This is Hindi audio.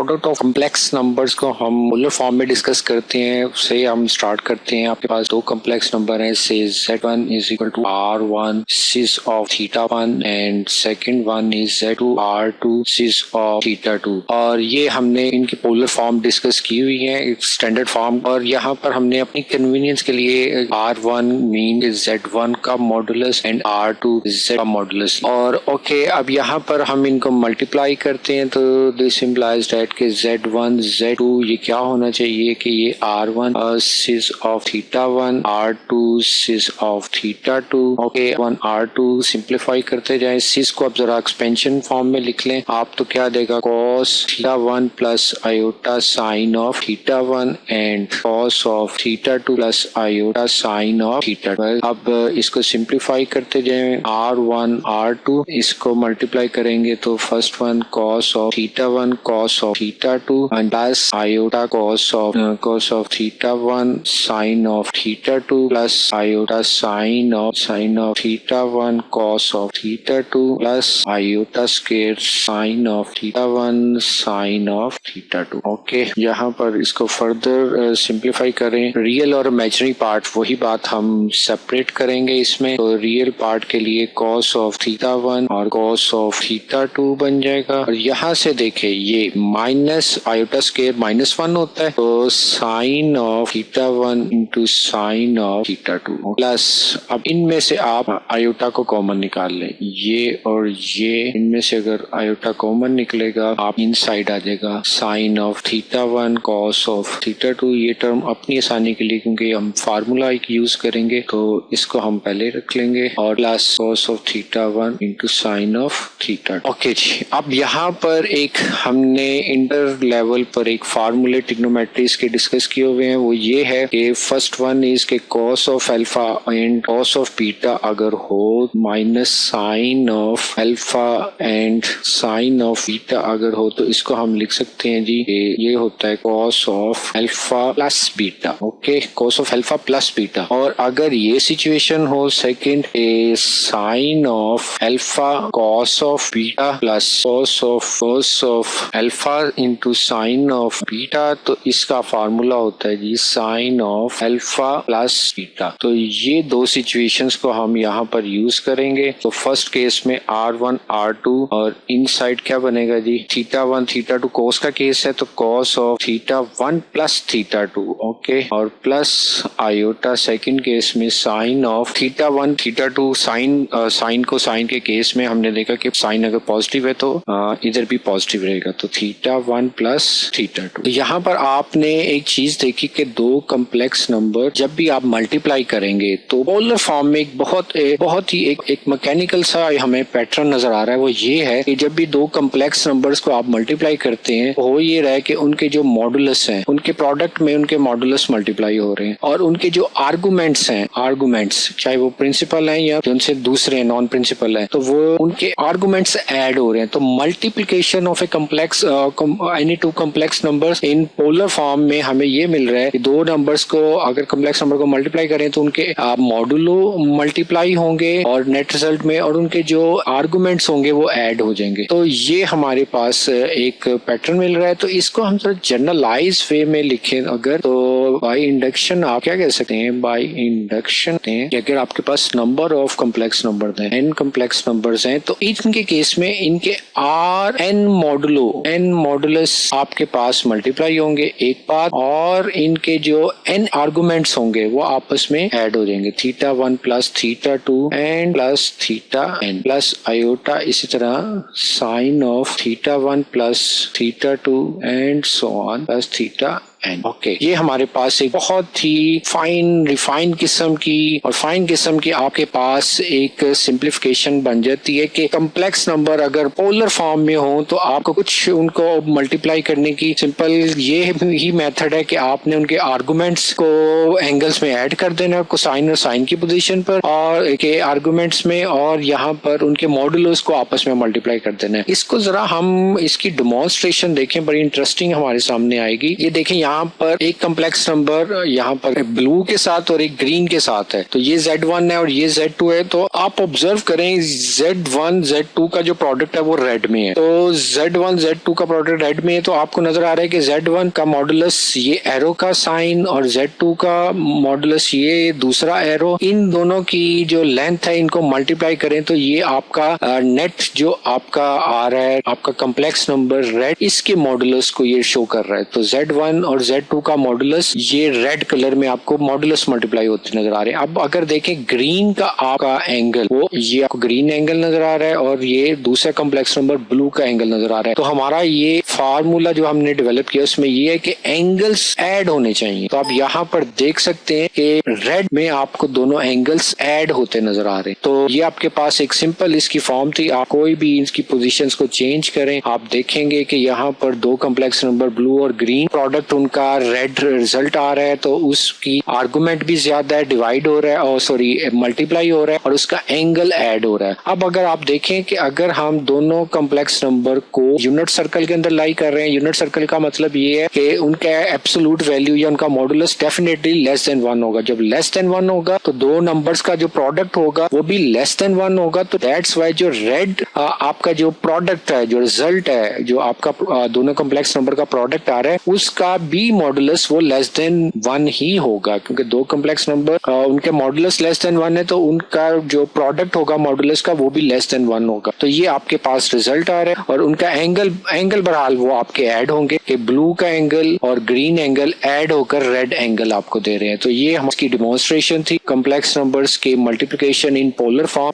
प्रोडक्ट ऑफ कॉम्प्लेक्स नंबर्स को हम पोलर फॉर्म में डिस्कस करते हैं, उससे हम स्टार्ट करते हैं। आपके पास दो कॉम्प्लेक्स नंबर है, say z1 is equal to r1 cis of θ1 and second one is z2 r2 cis of θ2। और ये हमने इनकी पोलर फॉर्म डिस्कस की हुई है, स्टैंडर्ड फॉर्म। और यहाँ पर हमने अपनी कन्वीनियंस के लिए r1 मीन z1 का मॉडुलस एंड r2 z का मॉडुलस। और ओके, अब यहाँ पर हम इनको मल्टीप्लाई करते हैं तो दिस इम्प्लाइज दैट कि z1 z2 ये क्या होना चाहिए कि ये r1 cis of θ1 r2 cis of θ2। Okay, 1 r2 simplify करते जाएं। सिस को अब जरा एक्सपेंशन फॉर्म में लिख लें आप, तो क्या देगा cos θ1 plus iota sine of θ1 and cos of θ2 plus iota sine of θ2। अब इसको सिंप्लीफाई करते जाएं, r1 r2 इसको मल्टीप्लाई करेंगे तो first one cos of θ1 cos of θ2 and plus iota cos of θ1 sine of θ2 plus iota sine of θ1 cos of θ2 plus iota square sine of θ1 sine of θ2। Okay, यहाँ पर इसको फर्दर सिंप्लीफाई करें। रियल और इमेजिनरी पार्ट वही बात हम सेपरेट करेंगे इसमें। तो रियल पार्ट के लिए cos ऑफ θ1 और cos ऑफ θ2 बन जाएगा। और यहाँ से देखें ये माइनस आयोटा स्क्वायर -1 होता है, तो sine of θ1 into sine of θ2 plus, अब इनमें से आप आयोटा को कॉमन निकाल लें, ये और ये, इनमें से अगर आयोटा कॉमन निकलेगा आप इन साइड आ जाएगा साइन ऑफ θ1 cos ऑफ θ2। ये टर्म अपनी आसानी के लिए क्योंकि हम फार्मूला एक यूज करेंगे तो इसको हम पहले रख लेंगे, और plus cos of θ1 into sine of θ2। Okay जी, अब यहाँ पर एक हमने इंटर लेवल पर एक फार्मूले ट्रिग्नोमेट्रीज के डिस्कस किए हुए हैं। वो ये है कि फर्स्ट वन इज के cos of alpha and cos of beta अगर हो minus sine of alpha and sine of beta अगर हो, तो इसको हम लिख सकते हैं जी ये होता है cos of alpha plus beta. Okay, cos of alpha plus beta. और अगर ये सिचुएशन हो second sine of alpha cos of beta plus cos of alpha into sine of beta, तो इसका फार्मूला होता है जी sine of alpha plus beta. तो ये दो सिचुएशंस को हम यहाँ पर यूज करेंगे। तो फर्स्ट केस में r1 r2 और इनसाइड क्या बनेगा जी θ1 θ2 cos का केस है तो cos ऑफ θ1 प्लस θ2। ओके, और प्लस आयोटा सेकंड केस में साइन ऑफ θ1 θ2। साइन को साइन के केस में हमने देखा कि साइन अगर पॉजिटिव है तो इधर भी पॉजिटिव रहेगा, तो θ1 प्लस θ2। तो यहाँ पर आपने एक चीज देखी कि दो कॉम्प्लेक्स नंबर जब भी आप मल्टीप्लाई करेंगे तो पोलर फॉर्म में एक बहुत ही एक मैकेनिकल सा हमें पैटर्न नजर आ रहा है। वो ये है कि जब भी दो कॉम्प्लेक्स नंबर्स को आप मल्टीप्लाई करते हैं हो ये रहा है कि उनके जो मॉडुलस हैं उनके प्रोडक्ट में उनके मॉडुलस मल्टीप्लाई हो रहे हैं, और उनके जो आर्गुमेंट्स हैं, आर्गुमेंट्स चाहे वो प्रिंसिपल हैं या उनसे दूसरे नॉन प्रिंसिपल हैं, तो वो उनके आर्गुमेंट्स ऐड हो रहे हैं। तो multiplication of a complex any two complex numbers in polar form में हमें ये मिल रहा है कि दो नंबर्स को अगर कॉम्प्लेक्स नंबर को मल्टीप्लाई करें तो उनके मॉडुलो मल्टीप्लाई होंगे और नेट रिजल्ट में, और उनके जो आर्गुमेंट्स होंगे वो ऐड हो जाएंगे। तो ये हमारे पास एक पैटर्न मिल रहा है। तो इसको हम थोड़ा जनरलाइज वे में लिखें अगर, तो बाय इंडक्शन आप क्या कह सकते हैं, बाय इंडक्शन अगर आपके पास नंबर ऑफ कॉम्प्लेक्स नंबर हैं, n कॉम्प्लेक्स नंबर्स हैं, तो इनके केस में इनके r n मॉडुलस आपके पास मल्टीप्लाई होंगे एक बात, और इनके जो n आर्गुमेंट्स होंगे वो आपस में ऐड हो जाएंगे, θ1 plus θ2 and plus θn plus iota, इसी तरह sine of θ1 plus θ2 and so on plus θn। Okay, ये हमारे पास एक बहुत ही रिफाइन किस्म की आपके पास एक सिंप्लीफिकेशन बन जाती है कि कॉम्प्लेक्स नंबर अगर पोलर फॉर्म में हो तो आपको कुछ उनको मल्टीप्लाई करने की सिंपल ये ही मेथड है कि आपने उनके आर्गुमेंट्स को एंगल्स में ऐड कर देना, कोसाइन और साइन की पोजीशन पर और के आर्गुमेंट्स में, और यहाँ पर उनके मॉडुलस को आपस में मल्टीप्लाई कर देना है। इसको जरा हम इसकी डेमोन्स्ट्रेशन देखें, बड़ी इंटरेस्टिंग हमारे सामने आएगी। ये देखें यहाँ यहाँ पर एक कम्प्लेक्स नंबर यहाँ पर ब्लू के साथ और एक ग्रीन के साथ है, तो ये Z1 है और ये Z2 है। तो आप ऑब्जर्व करें Z1 Z2 का जो प्रोडक्ट है वो रेड में है, तो Z1 Z2 का प्रोडक्ट रेड में है, तो आपको नजर आ रहा है कि Z1 का मॉडुलस ये एरो का साइन और Z2 का मॉडुलस ये दूसरा एरो, इन दोनों की जो लेंथ है इनको मल्टीप्लाई करें तो ये आपका नेट जो आपका आ रहा है आपका कम्प्लेक्स नंबर रेड, इसके मॉडुलस को ये शो कर रहा है। तो Z1 और Z2 का मॉडुलस ये रेड कलर में आपको मॉडुलस मल्टीप्लाई होते नजर आ रहे हैं। अब अगर देखें ग्रीन का आपका एंगल, वो ये आपको ग्रीन एंगल नजर आ रहा है और ये दूसरा कम्प्लेक्स नंबर ब्लू का एंगल नजर आ रहा है। तो हमारा ये फार्मूला जो हमने डेवलप किया उसमें ये है कि एंगल्स ऐड होने चाहिए। तो आप यहाँ पर देख सकते हैं कि रेड में आपको दोनों एंगल्स ऐड होते नजर आ रहे हैं। तो ये आपके पास एक सिंपल इसकी फॉर्म थी। आप कोई भी इसकी पोजीशंस को चेंज करें, आप देखेंगे कि यहाँ पर दो कम्प्लेक्स नंबर ब्लू और ग्रीन प्रोडक्ट उनका रेड रिजल्ट आ रहा है, तो उसकी आर्गुमेंट भी ज्यादा है, डिवाइड हो रहा है और सॉरी मल्टीप्लाई हो रहा है और उसका एंगल ऐड हो रहा है। अब अगर आप देखें कि अगर हम दोनों कम्प्लेक्स नंबर को यूनिट सर्कल के अंदर लाई कर रहे हैं, यूनिट सर्कल का मतलब ये है कि उनका एब्सोल्यूट वैल्यू या उनका मॉडुलस डेफिनेटली लेस देन 1 होगा। जब लेस देन 1 होगा तो दो नंबर्स का जो प्रोडक्ट होगा वो भी लेस देन 1 होगा। तो दैट्स वाई जो रेड आपका जो प्रोडक्ट है, जो रिजल्ट है, जो आपका दोनों कम्प्लेक्स नंबर का प्रोडक्ट आ रहा है उसका भी मॉडुलस वो लेस देन 1 ही होगा, क्योंकि दो कम्प्लेक्स नंबर उनके मॉडुलस लेस देन 1 है तो उनका जो प्रोडक्ट होगा मॉडुलस का वो भी लेस देन 1 होगा। तो ये आपके पास रिजल्ट आ रहा है और उनका एंगल बहरहाल वो आपके ऐड होंगे कि ब्लू का एंगल और ग्रीन एंगल ऐड होकर रेड एंगल आपको दे रहे हैं। तो ये हमारी डेमोन्स्ट्रेशन थी कम्प्लेक्स नंबर्स के मल्टीप्लिकेशन इन पोलर फॉर्म।